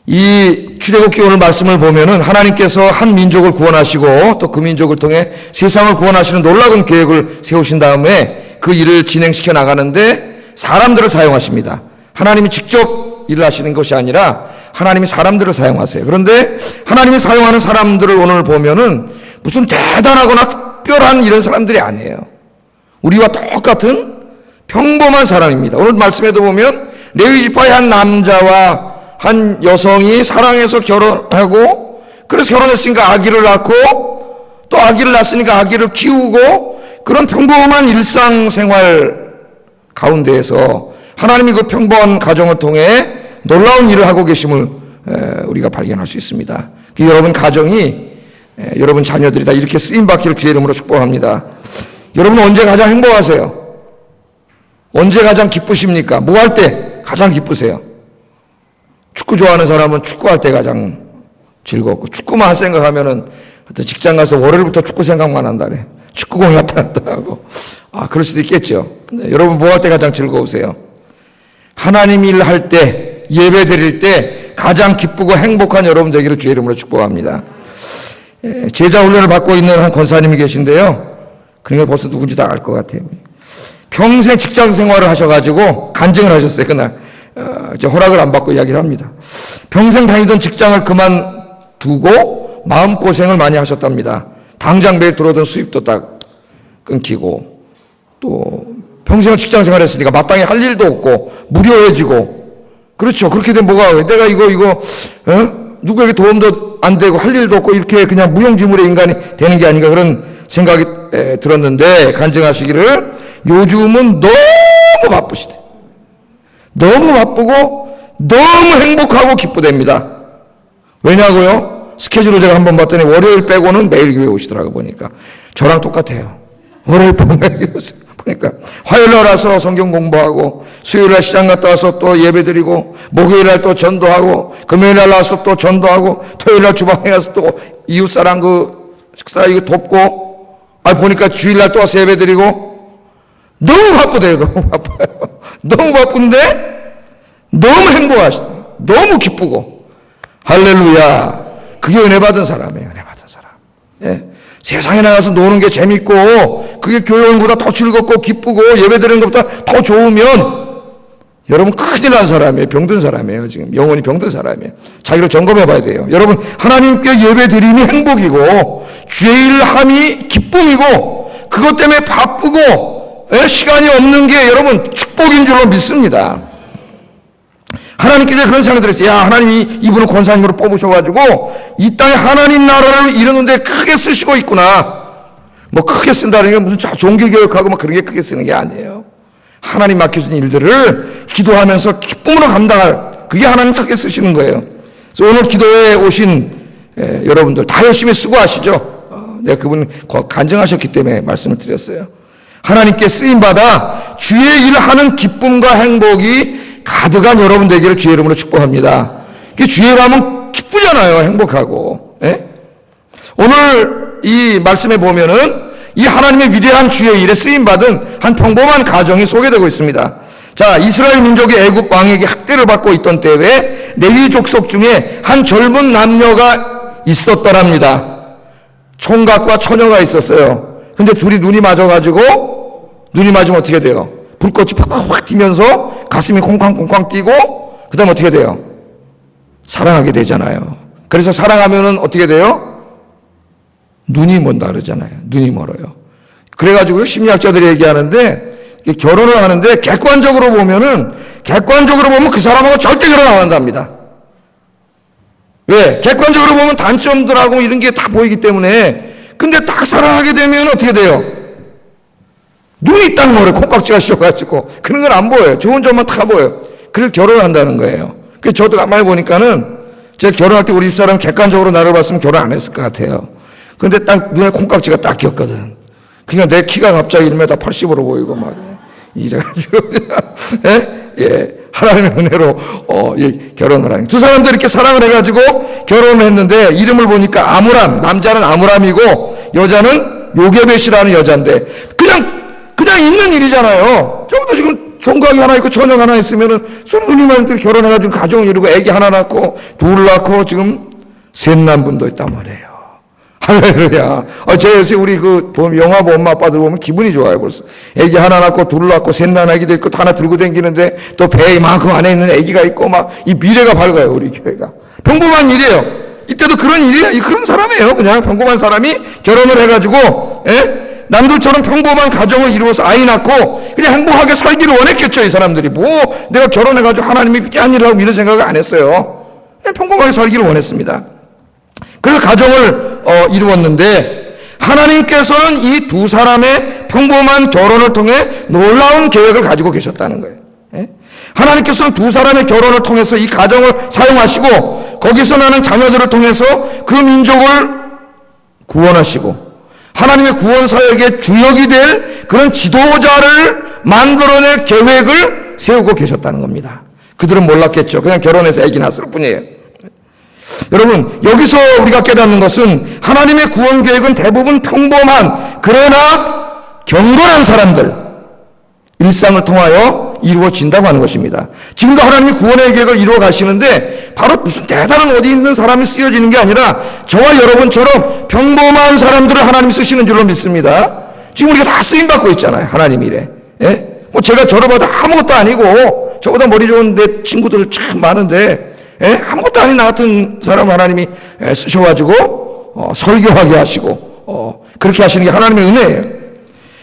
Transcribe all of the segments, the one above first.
이 출애굽기 오늘 말씀을 보면은 하나님께서 한 민족을 구원하시고 또 그 민족을 통해 세상을 구원하시는 놀라운 계획을 세우신 다음에 그 일을 진행시켜 나가는데 사람들을 사용하십니다. 하나님이 직접 일을 하시는 것이 아니라 하나님이 사람들을 사용하세요. 그런데 하나님이 사용하는 사람들을 오늘 보면은 무슨 대단하거나 특별한 이런 사람들이 아니에요. 우리와 똑같은 평범한 사람입니다. 오늘 말씀에도 보면 레위 지파의 한 남자와 한 여성이 사랑해서 결혼하고, 그래서 결혼했으니까 아기를 낳고, 또 아기를 낳았으니까 아기를 키우고, 그런 평범한 일상생활 가운데에서 하나님이 그 평범한 가정을 통해 놀라운 일을 하고 계심을 우리가 발견할 수 있습니다. 여러분 가정이, 여러분 자녀들이 다 이렇게 쓰임받기를 주의 이름으로 축복합니다. 여러분은 언제 가장 행복하세요? 언제 가장 기쁘십니까? 뭐 할 때 가장 기쁘세요? 축구 좋아하는 사람은 축구할 때 가장 즐겁고, 축구만 생각하면은 직장 가서 월요일부터 축구 생각만 한다네. 축구공 왔다 갔다 하고. 그럴 수도 있겠죠. 네, 여러분 뭐 할 때 가장 즐거우세요? 하나님 일 할 때, 예배 드릴 때 가장 기쁘고 행복한 여러분 되기를 주의 이름으로 축복합니다. 제자 훈련을 받고 있는 한 권사님이 계신데요. 그러니까 벌써 누군지 다 알 것 같아요. 평생 직장 생활을 하셔가지고 간증을 하셨어요. 그날 허락을 안 받고 이야기를 합니다. 평생 다니던 직장을 그만두고 마음고생을 많이 하셨답니다. 당장 매일 들어오던 수입도 딱 끊기고, 또 평생 직장 생활했으니까 마땅히 할 일도 없고 무료해지고. 그렇죠. 그렇게 되면 뭐가, 내가 이거 누구에게 도움도 안 되고 할 일도 없고 이렇게 그냥 무용지물의 인간이 되는 게 아닌가, 그런 생각이 들었는데, 간증하시기를 요즘은 너무 바쁘시대. 너무 바쁘고 너무 행복하고 기쁘답니다. 왜냐고요? 스케줄을 제가 한번 봤더니 월요일 빼고는 매일 교회 오시더라고. 보니까 저랑 똑같아요. 월요일 빼고 매일 오세요. 보니까 화요일날 와서 성경 공부하고, 수요일날 시장 갔다 와서 또 예배 드리고, 목요일날 또 전도하고, 금요일날 와서 또 전도하고, 토요일날 주방에 가서 또 이웃사람 그 식사 이거 돕고, 보니까 주일날 또 와서 예배 드리고. 너무 바쁘대요. 너무 바빠요. 너무 바쁜데 너무 행복하시다. 너무 기쁘고. 할렐루야. 그게 은혜 받은 사람이에요. 은혜 받은 사람. 예. 세상에 나가서 노는 게 재밌고, 그게 교회 오는 것보다 더 즐겁고 기쁘고 예배 드리는 것보다 더 좋으면 여러분 큰일 난 사람이에요. 병든 사람이에요. 지금 영혼이 병든 사람이에요. 자기를 점검해 봐야 돼요. 여러분 하나님께 예배 드림이 행복이고 주의 일함이 기쁨이고, 그것 때문에 바쁘고 시간이 없는 게 여러분 축복인 줄로 믿습니다. 하나님께서 그런 생각이 들었어요. 야, 하나님이 이분을 권사님으로 뽑으셔가지고 이 땅에 하나님 나라를 이루는데 크게 쓰시고 있구나. 뭐 크게 쓴다는 게 무슨 종교개혁하고 막 그런 게 크게 쓰는 게 아니에요. 하나님 맡겨준 일들을 기도하면서 기쁨으로 감당할, 그게 하나님 크게 쓰시는 거예요. 그래서 오늘 기도에 오신 여러분들 다 열심히 수고하시죠. 내가 그분 간증하셨기 때문에 말씀을 드렸어요. 하나님께 쓰임받아 주의 일을 하는 기쁨과 행복이 가득한 여러분 되기를 주의 이름으로 축복합니다. 주의 일 하면 기쁘잖아요. 행복하고. 예? 오늘 이 말씀에 보면은 이 하나님의 위대한 주의 일에 쓰임받은 한 평범한 가정이 소개되고 있습니다. 자, 이스라엘 민족이 애굽 왕에게 학대를 받고 있던 때에 레위 족속 중에 한 젊은 남녀가 있었더랍니다. 총각과 처녀가 있었어요. 근데 둘이 눈이 맞아가지고, 눈이 맞으면 어떻게 돼요? 불꽃이 팍팍팍 튀면서 가슴이 콩쾅콩쾅 뛰고, 그 다음 어떻게 돼요? 사랑하게 되잖아요. 그래서 사랑하면은 어떻게 돼요? 눈이 먼다 그러잖아요. 눈이 멀어요. 그래가지고 심리학자들이 얘기하는데, 결혼을 하는데 객관적으로 보면 그 사람하고 절대 결혼 안 한답니다. 왜? 객관적으로 보면 단점들하고 이런 게 다 보이기 때문에. 근데 딱 사랑하게 되면 어떻게 돼요? 눈이 딱 멀어요. 콩깍지가 씌워가지고. 그런 건 안 보여요. 좋은 점만 다 보여요. 그래서 결혼을 한다는 거예요. 그래서 저도 가만히 보니까는 제가 결혼할 때 우리 집사람 객관적으로 나를 봤으면 결혼 안 했을 것 같아요. 근데 딱 눈에 콩깍지가 딱 끼었거든. 그러니까 내 키가 갑자기 1m 80으로 보이고 막 이래가지고 예, 하나님의 은혜로 결혼을 하는. 두 사람들이 이렇게 사랑을 해가지고 결혼을 했는데 이름을 보니까 아므람, 남자는 아므람이고 여자는 요게벳이라는 여자인데 그냥 있는 일이잖아요. 저것도 지금 총각이 하나 있고 처녀가 하나 있으면은 누님한테 결혼해가지고 가정을 이루고 애기 하나 낳고 둘 낳고 지금 셋 난 분도 있단 말이에요. 할렐루야. 제 요새 우리 영화 엄마 아빠들 보면 기분이 좋아요, 벌써. 애기 하나 낳고 둘 낳고 셋 난 애기도 있고 하나 들고 다니는데 또 배에 이만큼 안에 있는 애기가 있고 막 이 미래가 밝아요, 우리 교회가. 평범한 일이에요. 이때도 그런 일이에요. 그런 사람이에요. 그냥 평범한 사람이 결혼을 해가지고, 남들처럼 평범한 가정을 이루어서 아이 낳고 그냥 행복하게 살기를 원했겠죠, 이 사람들이. 내가 결혼해가지고 하나님이 한 일을 하고 이런 생각을 안 했어요. 그냥 평범하게 살기를 원했습니다. 그래서 가정을 이루었는데 하나님께서는 이 두 사람의 평범한 결혼을 통해 놀라운 계획을 가지고 계셨다는 거예요. 하나님께서는 두 사람의 결혼을 통해서 이 가정을 사용하시고 거기서 나는 자녀들을 통해서 그 민족을 구원하시고 하나님의 구원 사역의 주역이 될 그런 지도자를 만들어낼 계획을 세우고 계셨다는 겁니다. 그들은 몰랐겠죠. 그냥 결혼해서 아기 낳았을 뿐이에요. 여러분, 여기서 우리가 깨닫는 것은 하나님의 구원 계획은 대부분 평범한 그러나 경건한 사람들 일상을 통하여 이루어진다고 하는 것입니다. 지금도 하나님이 구원의 계획을 이루어 가시는데 바로 무슨 대단한 어디 있는 사람이 쓰여지는 게 아니라 저와 여러분처럼 평범한 사람들을 하나님이 쓰시는 줄로 믿습니다. 지금 우리가 다 쓰임받고 있잖아요. 하나님 일에. 제가 저를 봐도 아무것도 아니고 저보다 머리 좋은 내 친구들 참 많은데 아무것도 아닌 나 같은 사람 하나님이 쓰셔가지고 설교하게 하시고 그렇게 하시는 게 하나님의 은혜예요.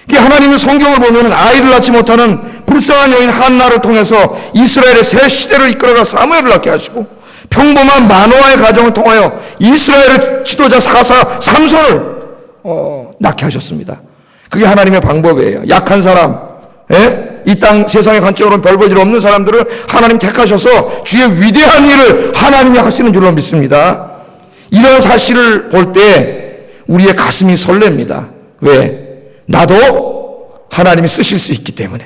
하나님의 성경을 보면 아이를 낳지 못하는 불쌍한 여인 한나를 통해서 이스라엘의 새 시대를 이끌어가 사무엘을 낳게 하시고 평범한 마노아의 가정을 통하여 이스라엘의 지도자 사사 삼손을 낳게 하셨습니다. 그게 하나님의 방법이에요. 약한 사람, 이 땅 세상의 관점으로는 별 볼 일 없는 사람들을 하나님 택하셔서 주의 위대한 일을 하나님이 하시는 줄로 믿습니다. 이런 사실을 볼 때 우리의 가슴이 설렙니다. 왜? 나도 하나님이 쓰실 수 있기 때문에,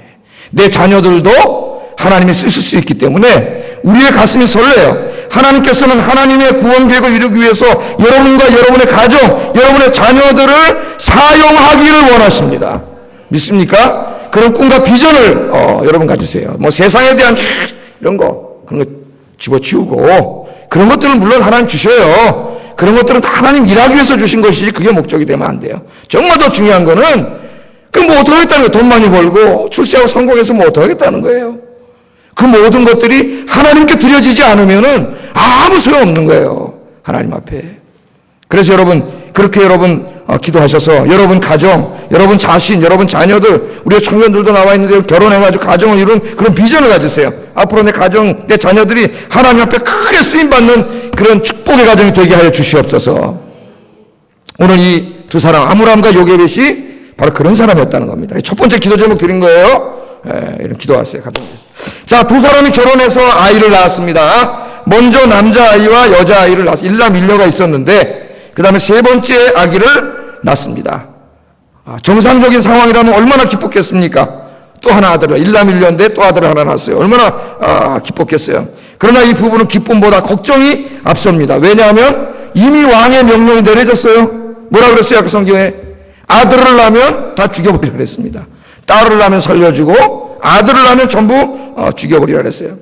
내 자녀들도 하나님이 쓰실 수 있기 때문에 우리의 가슴이 설레요. 하나님께서는 하나님의 구원 계획을 이루기 위해서 여러분과 여러분의 가정, 여러분의 자녀들을 사용하기를 원하십니다. 믿습니까? 그런 꿈과 비전을 여러분 가지세요. 세상에 대한 이런 그런 거 집어치우고 그런 것들은 물론 하나님 주셔요. 그런 것들은 다 하나님 일하기 위해서 주신 것이지 그게 목적이 되면 안 돼요. 정말 더 중요한 거는 어떻게 하겠다는 거예요. 돈 많이 벌고 출세하고 성공해서 어떻게 하겠다는 거예요. 그 모든 것들이 하나님께 드려지지 않으면은 아무 소용없는 거예요. 하나님 앞에. 그래서 그렇게 기도하셔서 여러분 가정, 여러분 자신, 여러분 자녀들, 우리 청년들도 나와 있는데 결혼해가지고 가정을 이룬 그런 비전을 가지세요. 앞으로 내 가정, 내 자녀들이 하나님 앞에 크게 쓰임받는 그런 축복의 가정이 되게 하여 주시옵소서. 오늘 이 두 사람, 아므람과 요게벳이 바로 그런 사람이었다는 겁니다. 첫 번째 기도 제목 드린 거예요. 이런 기도하세요. 자, 두 사람이 결혼해서 아이를 낳았습니다. 먼저 남자아이와 여자아이를 낳았어요. 일남일녀가 있었는데 그 다음에 세 번째 아기를 낳습니다. 정상적인 상황이라면 얼마나 기뻤겠습니까? 또 하나 아들을, 일남일녀인데 또 아들을 하나 낳았어요. 얼마나 기뻤겠어요. 그러나 이 부부는 기쁨보다 걱정이 앞섭니다. 왜냐하면 이미 왕의 명령이 내려졌어요. 뭐라 그랬어요? 그 성경에 아들을 낳으면 다 죽여버리라 그랬습니다. 딸을 낳으면 살려주고 아들을 낳으면 전부 죽여버리라 그랬어요.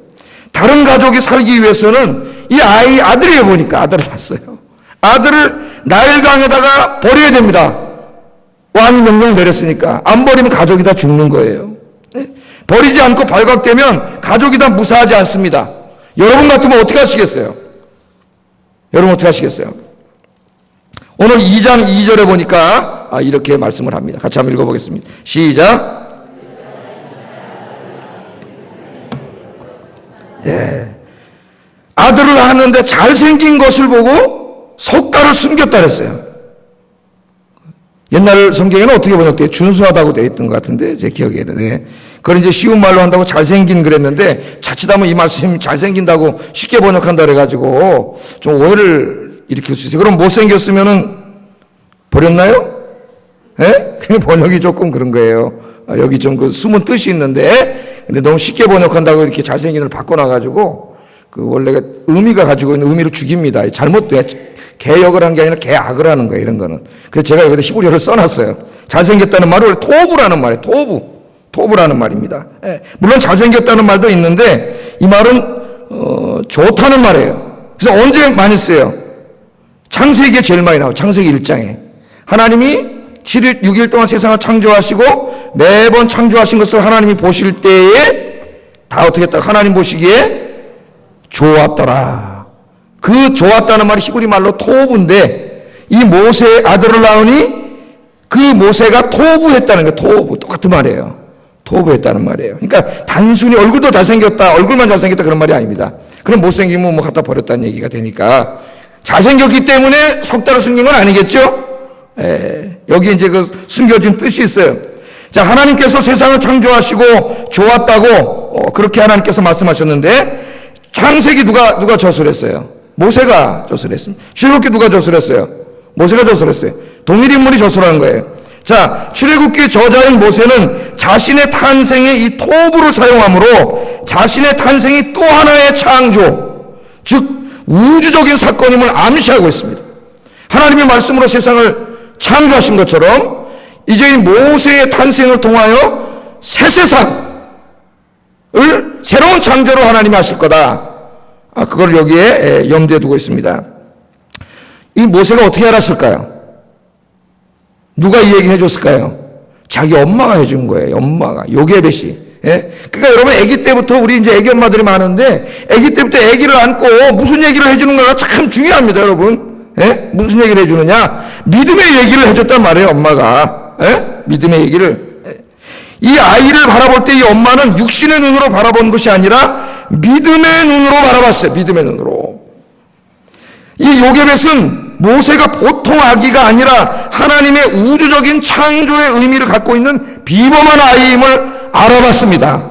다른 가족이 살기 위해서는 이 아들이에요. 보니까 아들을 낳았어요. 아들을 나일강에다가 버려야 됩니다. 왕이 명령 내렸으니까. 안 버리면 가족이 다 죽는 거예요. 버리지 않고 발각되면 가족이 다 무사하지 않습니다. 여러분 같으면 어떻게 하시겠어요? 여러분 어떻게 하시겠어요? 오늘 2장 2절에 보니까 이렇게 말씀을 합니다. 같이 한번 읽어보겠습니다. 시작. 아들을 낳았는데 잘생긴 것을 보고 석가를 숨겼다 그랬어요. 옛날 성경에는 어떻게 번역돼요? 준수하다고 되어 있던 것 같은데 제 기억에는. 그걸 이제 쉬운 말로 한다고 잘생긴 그랬는데 자칫하면 이 말씀이 잘생긴다고 쉽게 번역한다 그래가지고 좀 오해를 일으킬 수 있어요. 그럼 못생겼으면은 버렸나요? 그냥 번역이 조금 그런 거예요. 여기 좀 숨은 뜻이 있는데 근데 너무 쉽게 번역한다고 이렇게 잘생긴을 바꿔놔가지고 원래가 의미가 가지고 있는 의미를 죽입니다. 잘못돼. 개역을 한 게 아니라 개악을 하는 거예요. 이런 거는. 그래서 제가 여기다 히브리어를 써놨어요. 잘생겼다는 말을 원래 토부라는 말이에요. 토부. 토부라는 말입니다. 예. 물론 잘생겼다는 말도 있는데 이 말은 좋다는 말이에요. 그래서 언제 많이 써요? 창세기에 제일 많이 나와요. 창세기 1장에 하나님이 7일 6일 동안 세상을 창조하시고 매번 창조하신 것을 하나님이 보실 때에 다 어떻게 했다? 하나님 보시기에 좋았더라. 그 좋았다는 말이 히브리 말로 토부인데 이 모세의 아들을 낳으니 그 모세가 토부했다는 게 토부 똑같은 말이에요. 토부했다는 말이에요. 그러니까 단순히 얼굴도 잘생겼다, 얼굴만 잘생겼다 그런 말이 아닙니다. 그럼 못생기면 뭐 갖다 버렸다는 얘기가 되니까 잘생겼기 때문에 속다로 숨긴 건 아니겠죠? 여기 이제 그 숨겨진 뜻이 있어요. 자, 하나님께서 세상을 창조하시고 좋았다고 그렇게 하나님께서 말씀하셨는데 창세기 누가 저술했어요? 모세가 저술했습니다. 출애굽기 누가 저술했어요? 모세가 저술했어요. 동일 인물이 저술한 거예요. 자, 출애굽기 저자인 모세는 자신의 탄생에 이 토부를 사용함으로 자신의 탄생이 또 하나의 창조, 즉 우주적인 사건임을 암시하고 있습니다. 하나님의 말씀으로 세상을 창조하신 것처럼 이제 이 모세의 탄생을 통하여 새 세상을 새로운 창조로 하나님이 하실 거다. 그걸 여기에 염두에 두고 있습니다. 이 모세가 어떻게 알았을까요? 누가 이 얘기 해줬을까요? 자기 엄마가 해준 거예요. 엄마가 요게벳이. 그러니까 여러분 아기 때부터 우리 이제 아기 엄마들이 많은데 아기 때부터 아기를 안고 무슨 얘기를 해주는가가 참 중요합니다, 여러분. 무슨 얘기를 해주느냐? 믿음의 얘기를 해줬단 말이에요, 엄마가. 믿음의 얘기를. 이 아이를 바라볼 때 이 엄마는 육신의 눈으로 바라본 것이 아니라 믿음의 눈으로 바라봤어요. 믿음의 눈으로. 이 요게벳은 모세가 보통 아기가 아니라 하나님의 우주적인 창조의 의미를 갖고 있는 비범한 아이임을 알아봤습니다.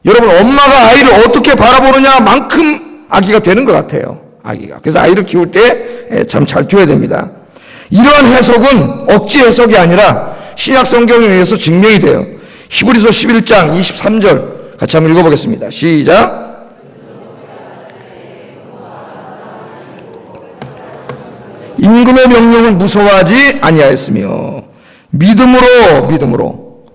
여러분, 엄마가 아이를 어떻게 바라보느냐만큼 아기가 되는 것 같아요. 아기가. 그래서 아이를 키울 때 참 잘 키워야 됩니다. 이러한 해석은 억지 해석이 아니라 신약 성경에 의해서 증명이 돼요. 히브리서 11장 23절 같이 한번 읽어보겠습니다. 시작. 임금의 명령을 무서워하지 아니하였으며 믿음으로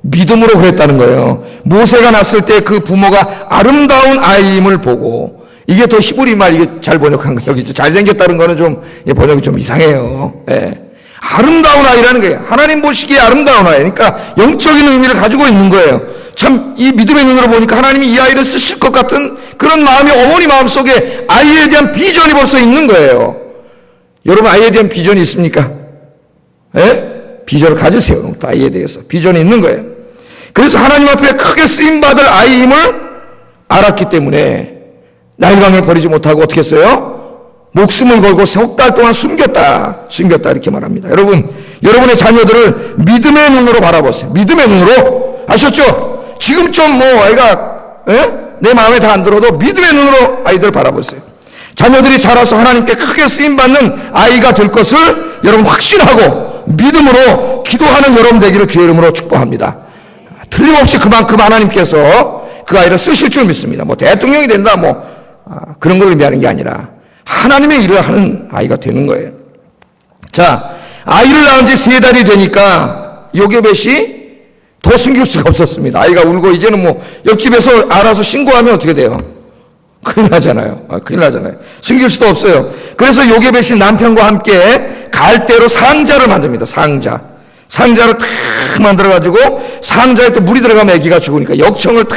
그랬다는 거예요. 모세가 낳았을 때 그 부모가 아름다운 아이임을 보고, 이게 더 히브리 말 이게 잘 번역한 거예요. 여기 잘생겼다는 거는 좀 번역이 좀 이상해요. 아름다운 아이라는 거예요. 하나님 보시기에 아름다운 아이. 그러니까 영적인 의미를 가지고 있는 거예요. 참 이 믿음의 눈으로 보니까 하나님이 이 아이를 쓰실 것 같은 그런 마음이 어머니 마음속에 아이에 대한 비전이 벌써 있는 거예요. 여러분 아이에 대한 비전이 있습니까? 비전을 가지세요. 아이에 대해서 비전이 있는 거예요. 그래서 하나님 앞에 크게 쓰임받을 아이임을 알았기 때문에 나일강에 버리지 못하고 어떻게 했어요? 목숨을 걸고 석 달 동안 숨겼다 이렇게 말합니다. 여러분의 자녀들을 믿음의 눈으로 바라보세요. 믿음의 눈으로. 아셨죠? 지금 좀 아이가 내 마음에 다 안 들어도 믿음의 눈으로 아이들 바라보세요. 자녀들이 자라서 하나님께 크게 쓰임받는 아이가 될 것을 여러분 확신하고 믿음으로 기도하는 여러분 되기를 주의 이름으로 축복합니다. 틀림없이 그만큼 하나님께서 그 아이를 쓰실 줄 믿습니다. 대통령이 된다 그런 걸 의미하는 게 아니라 하나님의 일을 하는 아이가 되는 거예요. 자, 아이를 낳은 지 3달이 되니까 요게벳이 더 숨길 수가 없었습니다. 아이가 울고 이제는 옆집에서 알아서 신고하면 어떻게 돼요? 큰일 나잖아요. 숨길 수도 없어요. 그래서 요게벳이 남편과 함께 갈대로 상자를 만듭니다. 상자를 탁 만들어가지고 상자에 또 물이 들어가면 아기가 죽으니까 역청을 탁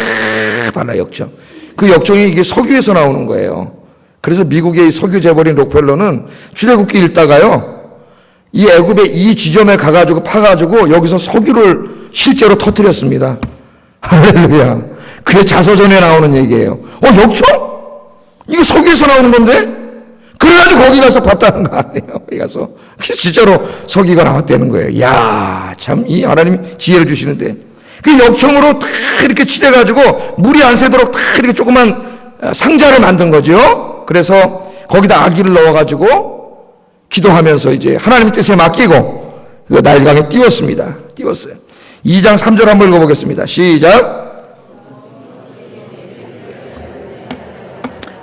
발라, 역청. 그 역청이 이게 석유에서 나오는 거예요. 그래서 미국의 이 석유 재벌인 록펠러는 출애굽기 읽다가요, 이 애굽의 이 지점에 가가지고 파가지고 여기서 석유를 실제로 터뜨렸습니다. 할렐루야. 그게 자서전에 나오는 얘기예요. 역청? 이거 석유에서 나오는 건데? 그래가지고 거기 가서 봤다는 거 아니에요. 거기 가서. 진짜로 석유가 나왔다는 거예요. 이야, 참, 이 하나님이 지혜를 주시는데. 그 역청으로 탁 이렇게 칠해가지고 물이 안 새도록 탁 이렇게 조그만 상자를 만든 거죠. 그래서 거기다 아기를 넣어가지고 기도하면서 이제 하나님의 뜻에 맡기고 그 나일강에 띄웠습니다. 2장 3절 한번 읽어보겠습니다. 시작.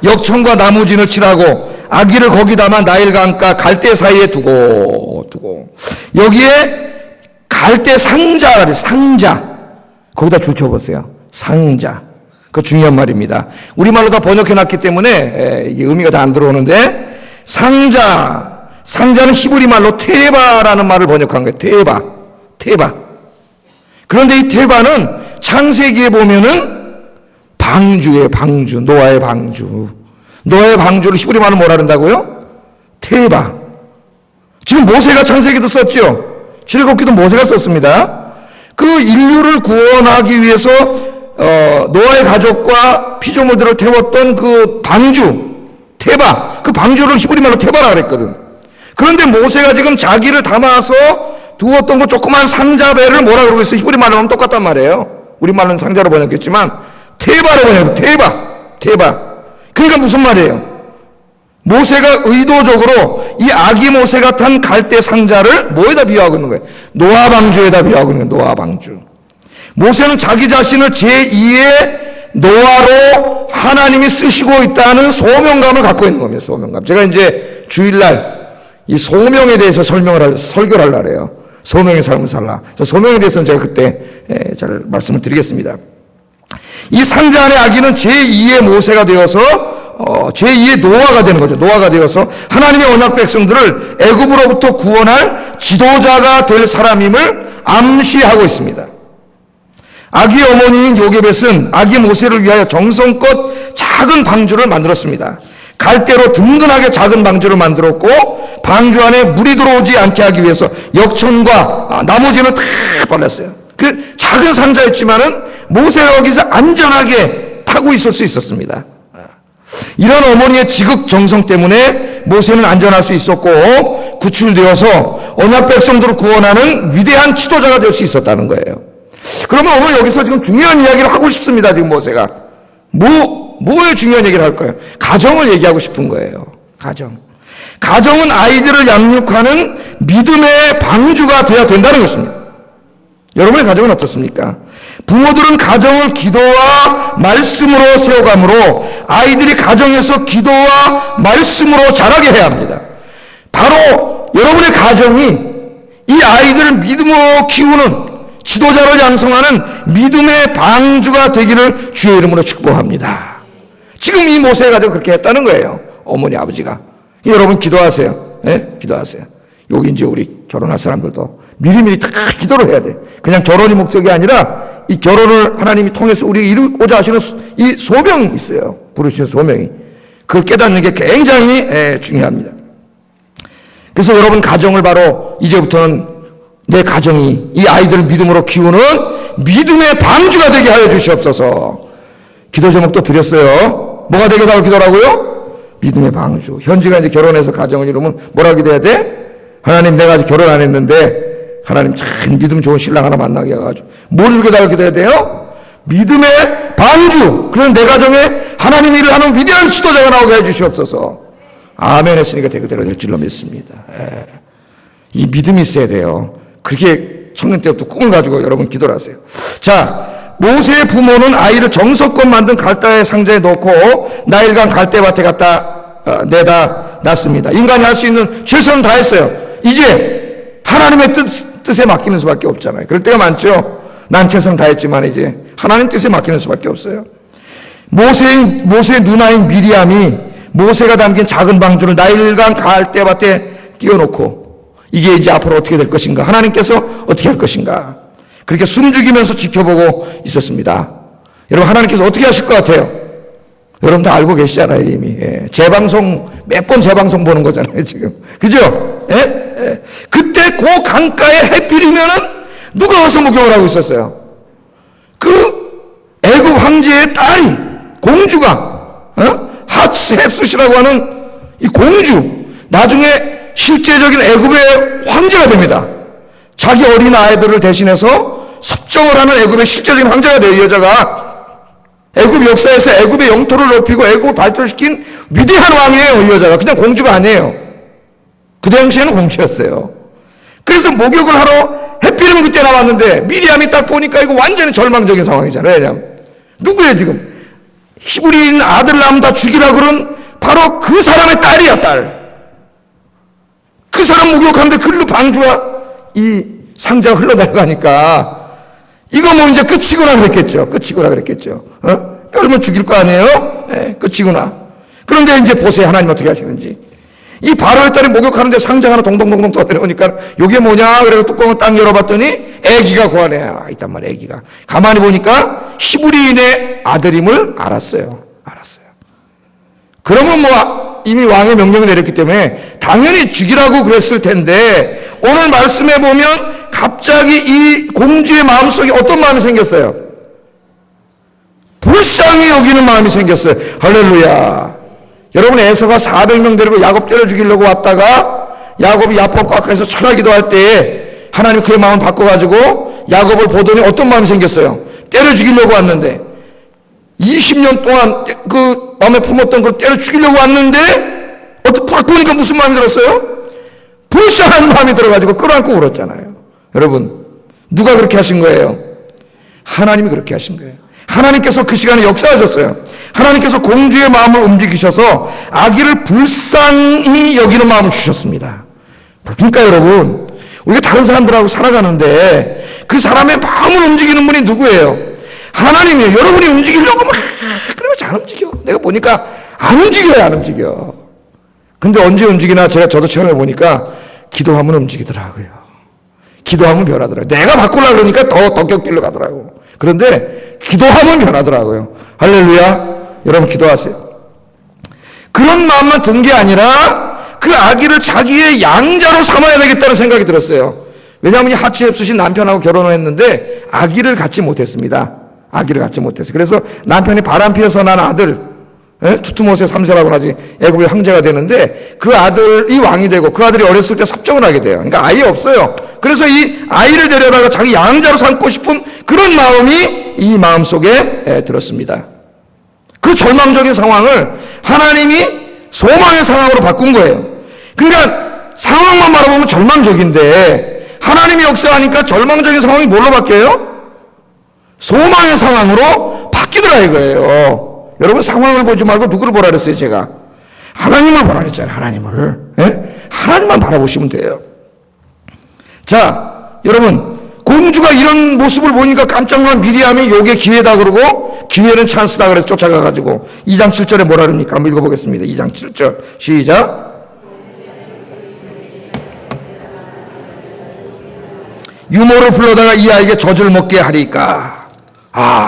역청과 나무진을 칠하고 아기를 거기다만 나일강가 갈대 사이에 두고 여기에 갈대 상자. 거기다 줄 쳐보세요. 상자. 그거 중요한 말입니다. 우리말로 다 번역해놨기 때문에 이게 의미가 다 안 들어오는데, 상자는 히브리 말로 테바라는 말을 번역한 거예요. 테바. 그런데 이 테바는 창세기에 보면은 방주예요. 방주. 노아의 방주. 노아의 방주를 히브리 말로 뭐라 그런다고요? 테바. 지금 모세가 창세기도 썼죠. 출애굽기도 모세가 썼습니다. 그 인류를 구원하기 위해서 노아의 가족과 피조물들을 태웠던 그 방주, 테바, 그 방주를 히브리 말로 테바라 그랬거든. 그런데 모세가 지금 자기를 담아서 두었던 그 조그만 상자배를 뭐라 그러고 있어요? 히브리 말로 하면 똑같단 말이에요. 우리 말로는 상자로 번역했지만 테바로 번역해요. 테바. 그러니까 무슨 말이에요? 모세가 의도적으로 이 아기 모세가 탄 갈대 상자를 뭐에다 비유하고 있는 거예요? 노아 방주에다 비유하고 있는 거예요. 노아 방주. 모세는 자기 자신을 제2의 노아로 하나님이 쓰시고 있다는 소명감을 갖고 있는 겁니다. 소명감. 제가 이제 주일날 이 소명에 대해서 설교를 하려고 해요. 소명의 삶을 살라. 소명에 대해서는 제가 그때 잘 말씀을 드리겠습니다. 이 상자 안의 아기는 제2의 모세가 되어서 제2의 노아가 되는 거죠. 노아가 되어서 하나님의 언약 백성들을 애굽으로부터 구원할 지도자가 될 사람임을 암시하고 있습니다. 아기 어머니인 요게벳은 아기 모세를 위하여 정성껏 작은 방주를 만들었습니다. 갈대로 든든하게 작은 방주를 만들었고 방주 안에 물이 들어오지 않게 하기 위해서 역청과 나무진을 다 발랐어요. 그 작은 상자였지만은 모세가 거기서 안전하게 타고 있을 수 있었습니다. 이런 어머니의 지극 정성 때문에 모세는 안전할 수 있었고 구출되어서 언약 백성들을 구원하는 위대한 지도자가 될 수 있었다는 거예요. 그러면 오늘 여기서 지금 중요한 이야기를 하고 싶습니다. 지금 모세가 뭐에 중요한 얘기를 할 거예요? 가정을 얘기하고 싶은 거예요. 가정은 아이들을 양육하는 믿음의 방주가 되어야 된다는 것입니다. 여러분의 가정은 어떻습니까? 부모들은 가정을 기도와 말씀으로 세워가므로 아이들이 가정에서 기도와 말씀으로 자라게 해야 합니다. 바로 여러분의 가정이 이 아이들을 믿음으로 키우는 지도자를 양성하는 믿음의 방주가 되기를 주의 이름으로 축복합니다. 지금 이 모세의 가정은 그렇게 했다는 거예요. 어머니 아버지가. 여러분 기도하세요. 네? 기도하세요. 여기 이제 우리 결혼할 사람들도 미리미리 다 기도를 해야 돼. 그냥 결혼이 목적이 아니라 이 결혼을 하나님이 통해서 우리 이루고자 하시는 이 소명이 있어요. 부르시는 소명이. 그걸 깨닫는 게 굉장히 중요합니다. 그래서 여러분 가정을 바로 이제부터는 내 가정이 이 아이들을 믿음으로 키우는 믿음의 방주가 되게 하여 주시옵소서. 기도 제목도 드렸어요. 뭐가 되게 하고 기도라고요? 믿음의 방주. 현지가 이제 결혼해서 가정을 이루면 뭐라고 기도해야 돼? 하나님 내가 아직 결혼 안 했는데 하나님 참 믿음 좋은 신랑 하나 만나게 해가지고 뭘 이렇게 달고 기도해야 돼요? 믿음의 방주. 그래서 내 가정에 하나님 일을 하는 위대한 지도자가 나오게 해주시옵소서. 아멘 했으니까 그대로 될 줄로 믿습니다. 이 믿음이 있어야 돼요. 그렇게 청년 때부터 꿈을 가지고 여러분 기도를 하세요. 자, 모세의 부모는 아이를 정성껏 만든 갈대의 상자에 넣고 나일강 갈대밭에 갖다 내다 놨습니다. 인간이 할 수 있는 최선을 다했어요. 이제 하나님의 뜻에 맡기는 수밖에 없잖아요. 그럴 때가 많죠. 난 최선을 다했지만 이제 하나님 뜻에 맡기는 수밖에 없어요. 모세의 누나인 미리암이 모세가 담긴 작은 방주를 나일강 갈대밭에 띄워놓고 이게 이제 앞으로 어떻게 될 것인가, 하나님께서 어떻게 할 것인가, 그렇게 숨죽이면서 지켜보고 있었습니다. 여러분 하나님께서 어떻게 하실 것 같아요? 여러분 다 알고 계시잖아요 이미. 재방송 몇 번 재방송 보는 거잖아요 지금. 그죠? 그때 그 강가에 해필이면은 누가 와서 목욕을 하고 있었어요? 그 애굽 황제의 딸이, 공주가, 핫셉숫이라고 하는 이 공주, 나중에 실제적인 애굽의 황제가 됩니다. 자기 어린 아이들을 대신해서 섭정을 하는 애굽의 실제적인 황제가 돼요. 이 여자가 애굽 역사에서 애굽의 영토를 높이고 애굽을 발전시킨 위대한 왕이에요. 이 여자가 그냥 공주가 아니에요. 그 당시에는 공주였어요. 그래서 목욕을 하러 햇빛은 그때 나왔는데 미리암이 딱 보니까 이거 완전히 절망적인 상황이잖아요. 왜냐하면 누구예요 지금? 히브리인 아들 낳으면 다 죽이라 그런 바로 그 사람의 딸이야, 딸. 그 사람 목욕하는데 글로 방주와 이 상자가 흘러내려가니까 이거 뭐 이제 끝이구나 그랬겠죠. 끝이구나 그랬겠죠. 여러분 죽일 거 아니에요? 네, 끝이구나. 그런데 이제 보세요. 하나님 어떻게 하시는지. 이 바로의 딸이 목욕하는데 상자 하나 동동동동 떠내려오니까 이게 뭐냐? 그래서 뚜껑을 딱 열어봤더니 애기가 그 안에 있단 말이에요. 애기가. 가만히 보니까 히브리인의 아들임을 알았어요. 그러면 뭐 이미 왕의 명령을 내렸기 때문에 당연히 죽이라고 그랬을 텐데 오늘 말씀해 보면 갑자기 이 공주의 마음속에 어떤 마음이 생겼어요? 불쌍히 여기는 마음이 생겼어요. 할렐루야. 여러분, 에서가 400명 데리고 야곱 때려 죽이려고 왔다가 야곱이 야포 꽉 해서 철야 기도할 때에 하나님 그의 마음을 바꿔가지고 야곱을 보더니 어떤 마음이 생겼어요? 때려 죽이려고 왔는데 20년 동안 그 마음에 품었던 걸 때려 죽이려고 왔는데 바꾸니까 무슨 마음이 들었어요? 불쌍한 마음이 들어가지고 끌어안고 울었잖아요. 여러분, 누가 그렇게 하신 거예요? 하나님이 그렇게 하신 거예요. 하나님께서 그 시간에 역사하셨어요. 하나님께서 공주의 마음을 움직이셔서 아기를 불쌍히 여기는 마음을 주셨습니다. 그러니까 여러분, 우리가 다른 사람들하고 살아가는데 그 사람의 마음을 움직이는 분이 누구예요? 하나님이에요. 여러분이 움직이려고 막 그러면 잘 움직여. 내가 보니까 안 움직여. 근데 언제 움직이나 저도 처음에 보니까 기도하면 움직이더라고요. 기도하면 변하더라고요. 내가 바꾸려고 그러니까 더 격길로 가더라고요. 그런데 기도하면 변하더라고요. 할렐루야. 여러분 기도하세요. 그런 마음만 든 게 아니라 그 아기를 자기의 양자로 삼아야 되겠다는 생각이 들었어요. 왜냐하면 이 하츠엡스신 남편하고 결혼을 했는데 아기를 갖지 못했습니다. 그래서 남편이 바람피어서 난 아들, 투투모세 3세라고 하지, 애굽의 황제가 되는데 그 아들이 왕이 되고 그 아들이 어렸을 때 섭정을 하게 돼요. 그러니까 아이 없어요. 그래서 이 아이를 데려다가 자기 양자로 삼고 싶은 그런 마음이 이 마음속에 들었습니다. 그 절망적인 상황을 하나님이 소망의 상황으로 바꾼 거예요. 그러니까 상황만 바라보면 절망적인데 하나님이 역사하니까 절망적인 상황이 뭘로 바뀌어요? 소망의 상황으로 바뀌더라 이거예요. 여러분, 상황을 보지 말고 누구를 보라 그랬어요? 제가 하나님을 보라 그랬잖아요. 하나님을. 하나님만 바라보시면 돼요. 자, 여러분, 공주가 이런 모습을 보니까 깜짝 놀란 미리암이 요게 기회다 그러고 기회는 찬스다 그래서 쫓아가가지고 2장 7절에 뭐라 그럽니까? 한번 읽어보겠습니다. 2장 7절 시작. 유모를 불러다가 이 아이에게 젖을 먹게 하리까.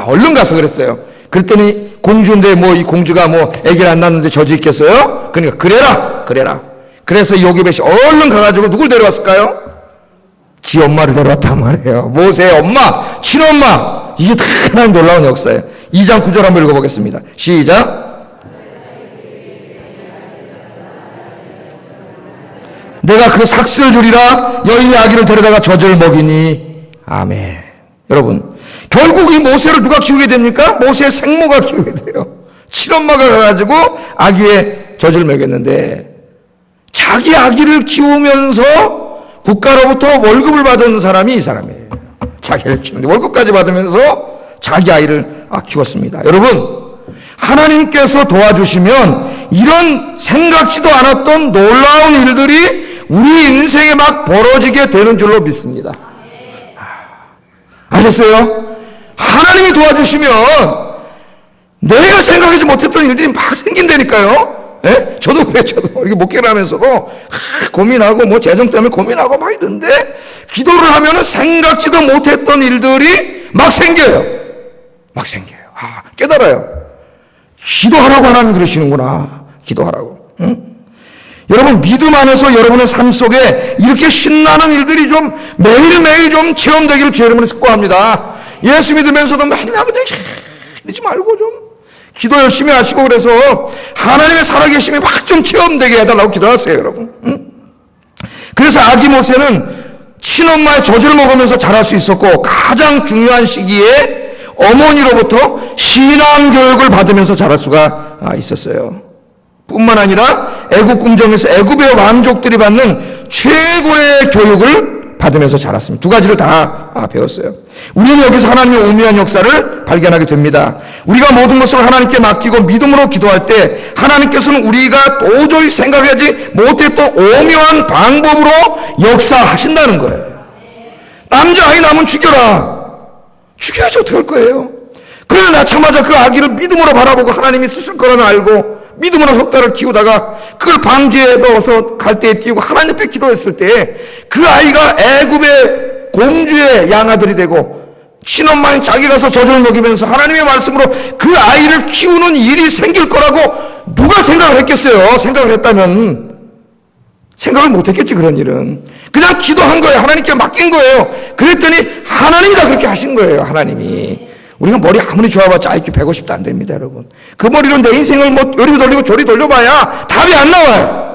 얼른 가서 그랬어요. 그랬더니 공주인데 뭐 이 공주가 뭐 애기를 안 낳는데 젖이 있겠어요? 그러니까 그래라. 그래서 요기벳이 얼른 가가지고 누굴 데려왔을까요? 지 엄마를 데려왔단 말이에요. 모세의 엄마, 친엄마. 이게 다 하나님 놀라운 역사예요. 2장 9절 한번 읽어보겠습니다. 시작. 내가 그 삭슬 주리라 여인의 아기를 데려다가 젖을 먹이니. 아멘. 여러분, 결국 이 모세를 누가 키우게 됩니까? 모세의 생모가 키우게 돼요. 친엄마가 가가지고 아기의 젖을 먹였는데 자기 아기를 키우면서 국가로부터 월급을 받은 사람이 이 사람이에요. 자기를 키우는데 월급까지 받으면서 자기 아이를 키웠습니다. 여러분, 하나님께서 도와주시면 이런 생각지도 않았던 놀라운 일들이 우리 인생에 막 벌어지게 되는 줄로 믿습니다. 아셨어요? 하나님이 도와주시면 내가 생각하지 못했던 일들이 막 생긴다니까요. 저도 이렇게 목회를 하면서도 고민하고 뭐 재정 때문에 고민하고 막 이런데 기도를 하면은 생각지도 못했던 일들이 막 생겨요. 깨달아요. 기도하라고 하나님 그러시는구나. 기도하라고. 여러분, 믿음 안에서 여러분의 삶 속에 이렇게 신나는 일들이 좀 매일매일 좀 체험되기를 주 여러분이 숙고합니다. 예수 믿으면서도 맨날 그냥 이러지 말고 좀 기도 열심히 하시고 그래서 하나님의 살아계심이 막 좀 체험되게 해달라고 기도하세요, 여러분. 그래서 아기 모세는 친엄마의 젖을 먹으면서 자랄 수 있었고 가장 중요한 시기에 어머니로부터 신앙 교육을 받으면서 자랄 수가 있었어요. 뿐만 아니라 애굽 궁정에서 애굽의 왕족들이 받는 최고의 교육을 받으면서 자랐습니다. 두 가지를 다 배웠어요. 우리는 여기서 하나님의 오묘한 역사를 발견하게 됩니다. 우리가 모든 것을 하나님께 맡기고 믿음으로 기도할 때 하나님께서는 우리가 도저히 생각하지 못했던 오묘한 방법으로 역사하신다는 거예요. 남자아이 낳으면 죽여라. 죽여야지 어떡할 거예요? 그러나 낳자마자 그 아기를 믿음으로 바라보고 하나님이 쓰실 거라는 알고 믿음으로 석 달을 키우다가 그걸 방주에 넣어서 갈대에 띄우고 하나님 앞에 기도했을 때 그 아이가 애굽의 공주의 양아들이 되고 친엄마인 자기 가서 젖을 먹이면서 하나님의 말씀으로 그 아이를 키우는 일이 생길 거라고 누가 생각을 했겠어요? 생각을 했다면 생각을 못했겠지. 그런 일은 그냥 기도한 거예요. 하나님께 맡긴 거예요. 그랬더니 하나님이 다 그렇게 하신 거예요. 하나님이. 우리가 머리 아무리 좋아봤자 IQ 150도 안 됩니다, 여러분. 그 머리로 내 인생을 뭐 요리 돌리고 조리 돌려봐야 답이 안 나와요.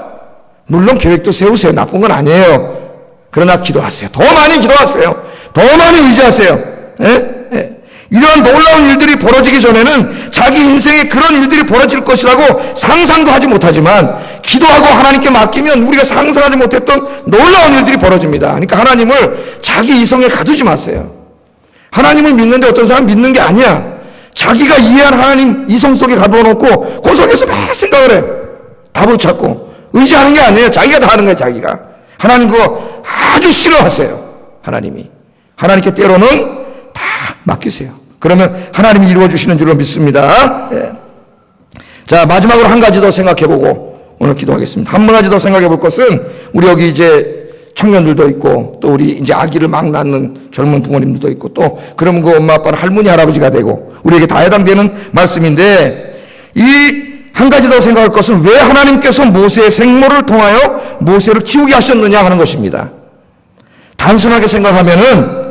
물론 계획도 세우세요. 나쁜 건 아니에요. 그러나 기도하세요. 더 많이 기도하세요. 더 많이 의지하세요. 이러한 놀라운 일들이 벌어지기 전에는 자기 인생에 그런 일들이 벌어질 것이라고 상상도 하지 못하지만 기도하고 하나님께 맡기면 우리가 상상하지 못했던 놀라운 일들이 벌어집니다. 그러니까 하나님을 자기 이성에 가두지 마세요. 하나님을 믿는데 어떤 사람은 믿는 게 아니야. 자기가 이해한 하나님 이성 속에 가두어 놓고 그 속에서 막 생각을 해. 답을 찾고 의지하는 게 아니에요. 자기가 다 하는 거예요. 자기가. 하나님 그거 아주 싫어하세요. 하나님이. 하나님께 때로는 다 맡기세요. 그러면 하나님이 이루어주시는 줄로 믿습니다. 자, 마지막으로 한 가지 더 생각해보고 오늘 기도하겠습니다. 한 가지 더 생각해볼 것은 우리 여기 이제 청년들도 있고 또 우리 이제 아기를 막 낳는 젊은 부모님들도 있고 또 그러면 그 엄마 아빠는 할머니 할아버지가 되고 우리에게 다 해당되는 말씀인데 이 한 가지 더 생각할 것은 왜 하나님께서 모세의 생모를 통하여 모세를 키우게 하셨느냐 하는 것입니다. 단순하게 생각하면은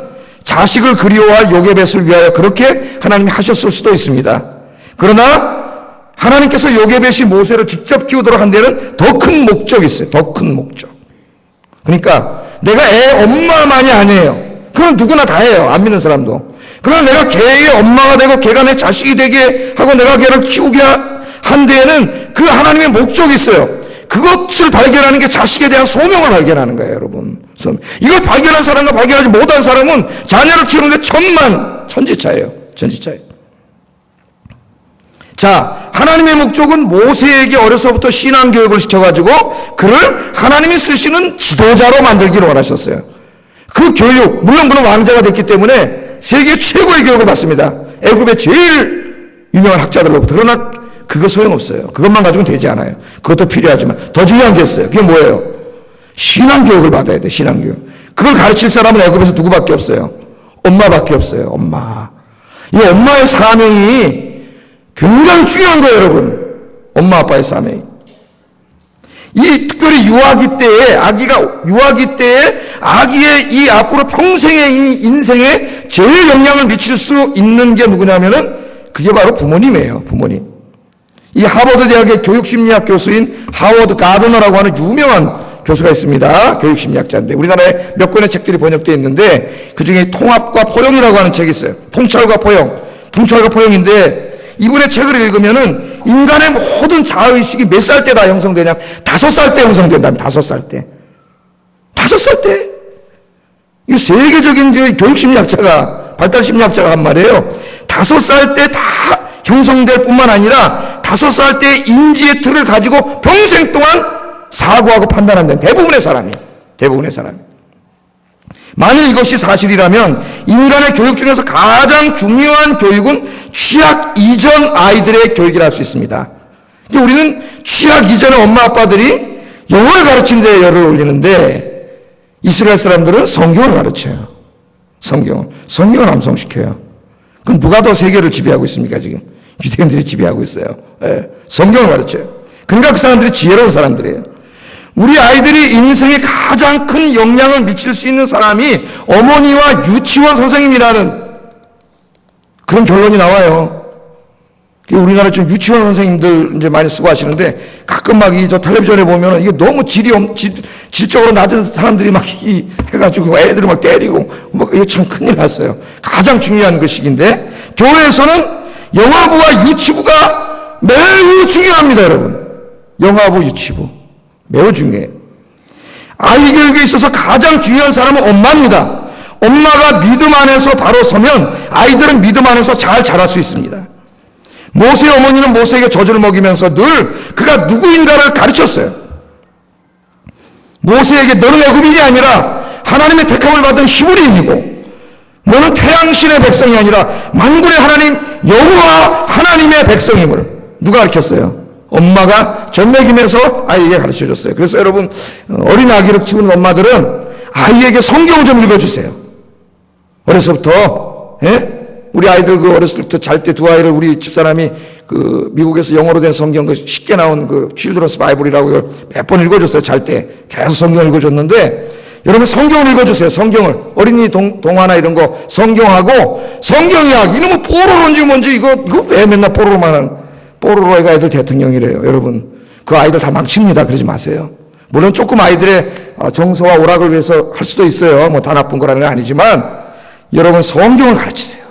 자식을 그리워할 요게벳을 위하여 그렇게 하나님이 하셨을 수도 있습니다. 그러나 하나님께서 요게벳이 모세를 직접 키우도록 한 데는 더 큰 목적이 있어요. 더 큰 목적. 그러니까 내가 애 엄마만이 아니에요. 그건 누구나 다 해요. 안 믿는 사람도. 그러나 내가 걔의 엄마가 되고 걔가 내 자식이 되게 하고 내가 걔를 키우게 한 데에는 그 하나님의 목적이 있어요. 그것을 발견하는 게 자식에 대한 소명을 발견하는 거예요, 여러분. 이걸 발견한 사람과 발견하지 못한 사람은 자녀를 키우는데 천지차예요. 천지차예요. 자, 하나님의 목적은 모세에게 어려서부터 신앙교육을 시켜가지고 그를 하나님이 쓰시는 지도자로 만들기를 원하셨어요. 그 교육, 물론 왕자가 됐기 때문에 세계 최고의 교육을 받습니다. 애굽의 제일 유명한 학자들로부터. 그러나 그거 소용없어요. 그것만 가지고는 되지 않아요. 그것도 필요하지만 더 중요한 게 있어요. 그게 뭐예요? 신앙교육을 받아야 돼. 신앙교육. 그걸 가르칠 사람은 애굽에서 누구밖에 없어요. 엄마밖에 없어요. 엄마. 이 엄마의 사명이 굉장히 중요한 거예요, 여러분. 엄마 아빠의 사명이. 이 특별히 유아기 때에 유아기 때에 아기의 이 앞으로 평생의 이 인생에 제일 영향을 미칠 수 있는 게 누구냐면은 그게 바로 부모님이에요. 부모님. 이 하버드 대학의 교육심리학 교수인 하워드 가드너라고 하는 유명한 교수가 있습니다. 교육심리학자인데 우리나라에 몇 권의 책들이 번역되어 있는데 그중에 통합과 포용이라고 하는 책이 있어요. 통찰과 포용인데 이분의 책을 읽으면은 인간의 모든 자아의식이 몇 살 때 다 형성되냐? 5살 때 형성된답니다. 5살 때. 5살 때. 이 세계적인 교육심리학자가, 발달심리학자가 한 말이에요. 5살 때 다 형성될 뿐만 아니라 5살 때 인지의 틀을 가지고 평생 동안 사고하고 판단한다는 대부분의 사람이. 만일 이것이 사실이라면 인간의 교육 중에서 가장 중요한 교육은 취학 이전 아이들의 교육이라 할 수 있습니다. 우리는 취학 이전의 엄마 아빠들이 영어를 가르치는 데 열을 올리는데 이스라엘 사람들은 성경을 가르쳐요. 성경을 암송시켜요. 그럼 누가 더 세계를 지배하고 있습니까? 지금 유대인들이 지배하고 있어요. 성경을 가르쳐요. 그러니까 그 사람들이 지혜로운 사람들이에요. 우리 아이들이 인생에 가장 큰 영향을 미칠 수 있는 사람이 어머니와 유치원 선생님이라는 그런 결론이 나와요. 우리나라 좀 유치원 선생님들 이제 많이 수고하시는데 가끔 막 저 텔레비전에 보면은 이게 너무 질적으로 낮은 사람들이 막 해가지고 애들을 막 때리고 뭐 이거 참 큰일 났어요. 가장 중요한 그 시기인데 교회에서는 영아부와 유치부가 매우 중요합니다, 여러분. 영아부, 유치부. 매우 중요해요. 아이 교육에 있어서 가장 중요한 사람은 엄마입니다. 엄마가 믿음 안에서 바로 서면 아이들은 믿음 안에서 잘 자랄 수 있습니다. 모세 어머니는 모세에게 젖을 먹이면서 늘 그가 누구인가를 가르쳤어요. 모세에게 너는 애굽인이 아니라 하나님의 택함을 받은 히브리인이고 너는 태양신의 백성이 아니라 만군의 하나님 여호와 하나님의 백성임을 누가 가르쳤어요? 엄마가 젖 먹이면서 아이에게 가르쳐줬어요. 그래서 여러분, 어린 아기를 키우는 엄마들은 아이에게 성경을 좀 읽어주세요. 어려서부터. 우리 아이들 어렸을 때부터 잘 때 두 아이를 우리 집사람이 미국에서 영어로 된 성경 쉽게 나온 칠드런스 바이블이라고 이걸 몇 번 읽어줬어요. 잘 때 계속 성경을 읽어줬는데, 여러분 성경을 읽어주세요. 성경을. 어린이 동화나 이런 거 성경하고 성경이야. 이놈의 뽀로로인지 뭔지 이거 왜 맨날 뽀로로만 하는, 뽀로로 애가 애들 대통령이래요. 여러분 그 아이들 다 망칩니다. 그러지 마세요. 물론 조금 아이들의 정서와 오락을 위해서 할 수도 있어요. 뭐 다 나쁜 거라는 건 아니지만 여러분 성경을 가르치세요.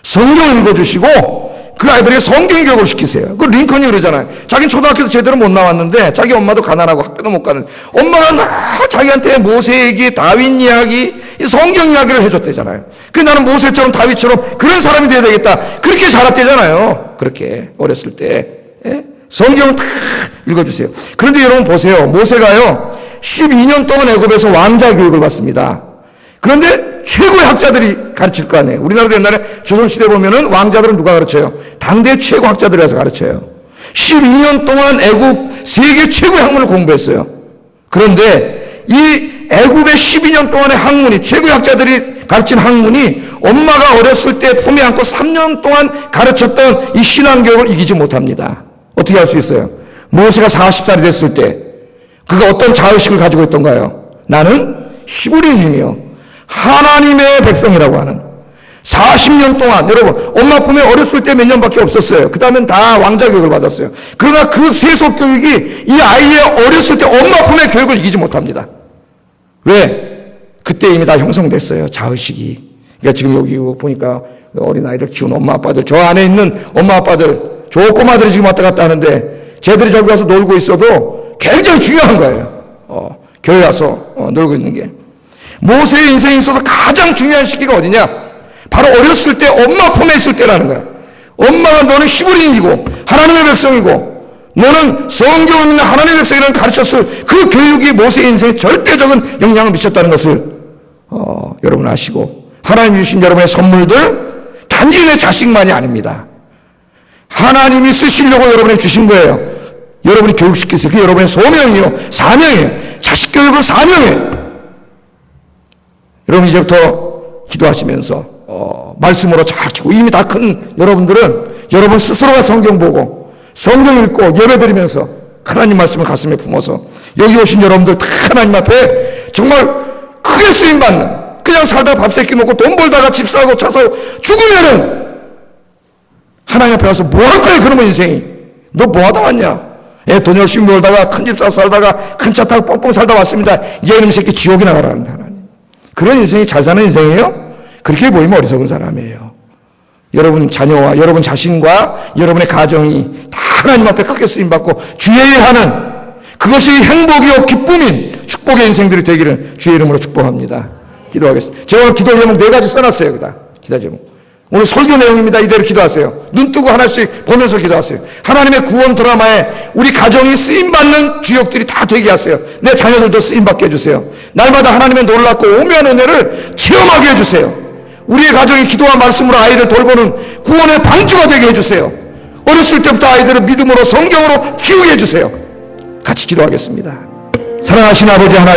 성경을 읽어주시고 그 아이들에게 성경 교육을 시키세요. 그 링컨이 그러잖아요. 자기는 초등학교도 제대로 못 나왔는데 자기 엄마도 가난하고 학교도 못 가는 엄마가 자기한테 모세 얘기, 다윗 이야기, 성경 이야기를 해줬대잖아요. 그래서 나는 모세처럼 다윗처럼 그런 사람이 돼야 되겠다. 그렇게 자랐대잖아요. 그렇게 어렸을 때. 성경을 다 읽어주세요. 그런데 여러분 보세요. 모세가요 12년 동안 애굽에서 왕자 교육을 받습니다. 그런데 최고의 학자들이 가르칠 거 아니에요. 우리나라도 옛날에 조선시대 보면은 왕자들은 누가 가르쳐요? 당대 최고 학자들이 와서 가르쳐요. 12년 동안 애굽 세계 최고의 학문을 공부했어요. 그런데 이 애굽의 12년 동안의 학문이, 최고의 학자들이 가르친 학문이 엄마가 어렸을 때 품에 안고 3년 동안 가르쳤던 이 신앙교육을 이기지 못합니다. 어떻게 할 수 있어요? 모세가 40살이 됐을 때 그가 어떤 자의식을 가지고 있던가요? 나는 히브리인이며 하나님의 백성이라고 하는 40년 동안, 여러분 엄마 품에 어렸을 때 몇 년밖에 없었어요. 그 다음엔 다 왕자 교육을 받았어요. 그러나 그 세속 교육이 이 아이의 어렸을 때 엄마 품의 교육을 이기지 못합니다. 왜? 그때 이미 다 형성됐어요. 자의식이. 그러니까 지금 여기 보니까 어린아이를 키우는 엄마 아빠들, 저 안에 있는 엄마 아빠들, 저 꼬마들이 지금 왔다 갔다 하는데 쟤들이 저기 와서 놀고 있어도 굉장히 중요한 거예요. 교회 와서 놀고 있는 게. 모세의 인생에 있어서 가장 중요한 시기가 어디냐? 바로 어렸을 때 엄마 품에 있을 때라는 거야. 엄마가 너는 히브리인이고 하나님의 백성이고 너는 성경을 믿는 하나님의 백성이라는 가르쳤을 그 교육이 모세의 인생에 절대적인 영향을 미쳤다는 것을 여러분 아시고, 하나님이 주신 여러분의 선물들 단지 내 자식만이 아닙니다. 하나님이 쓰시려고 여러분에게 주신 거예요. 여러분이 교육시키세요. 그게 여러분의 소명이요, 사명이에요. 자식 교육은 사명이에요. 여러분 이제부터 기도하시면서 말씀으로 잘 키고, 이미 다 큰 여러분들은 여러분 스스로가 성경 보고 성경 읽고 예배드리면서 하나님 말씀을 가슴에 품어서 여기 오신 여러분들 다 하나님 앞에 정말 크게 쓰임받는, 그냥 살다가 밥 세끼 먹고 돈 벌다가 집 사고 차 사고 죽으면은 하나님 앞에 와서 뭐 할 거야? 그러면 인생이 너 뭐 하다 왔냐? 돈 열심히 벌다가 큰 집 사서 살다가 큰 차 타고 뻥뻥 살다 왔습니다. 이제 이놈 새끼 지옥이나 가라는데 하나님. 그런 인생이 잘 사는 인생이에요? 그렇게 보이면 어리석은 사람이에요. 여러분 자녀와 여러분 자신과 여러분의 가정이 다 하나님 앞에 크게 쓰임받고 주의 일하는, 그것이 행복이요 기쁨인 축복의 인생들이 되기를 주의 이름으로 축복합니다. 기도하겠습니다. 제가 오늘 기도 제목 4가지 써놨어요. 그다 기도 제목. 오늘 설교 내용입니다. 이대로 기도하세요. 눈 뜨고 하나씩 보면서 기도하세요. 하나님의 구원 드라마에 우리 가정이 쓰임받는 주역들이 다 되게 하세요. 내 자녀들도 쓰임받게 해주세요. 날마다 하나님의 놀랍고 오묘한 은혜를 체험하게 해주세요. 우리의 가정이 기도와 말씀으로 아이를 돌보는 구원의 방주가 되게 해주세요. 어렸을 때부터 아이들을 믿음으로 성경으로 키우게 해주세요. 같이 기도하겠습니다. 사랑하신 아버지 하나님,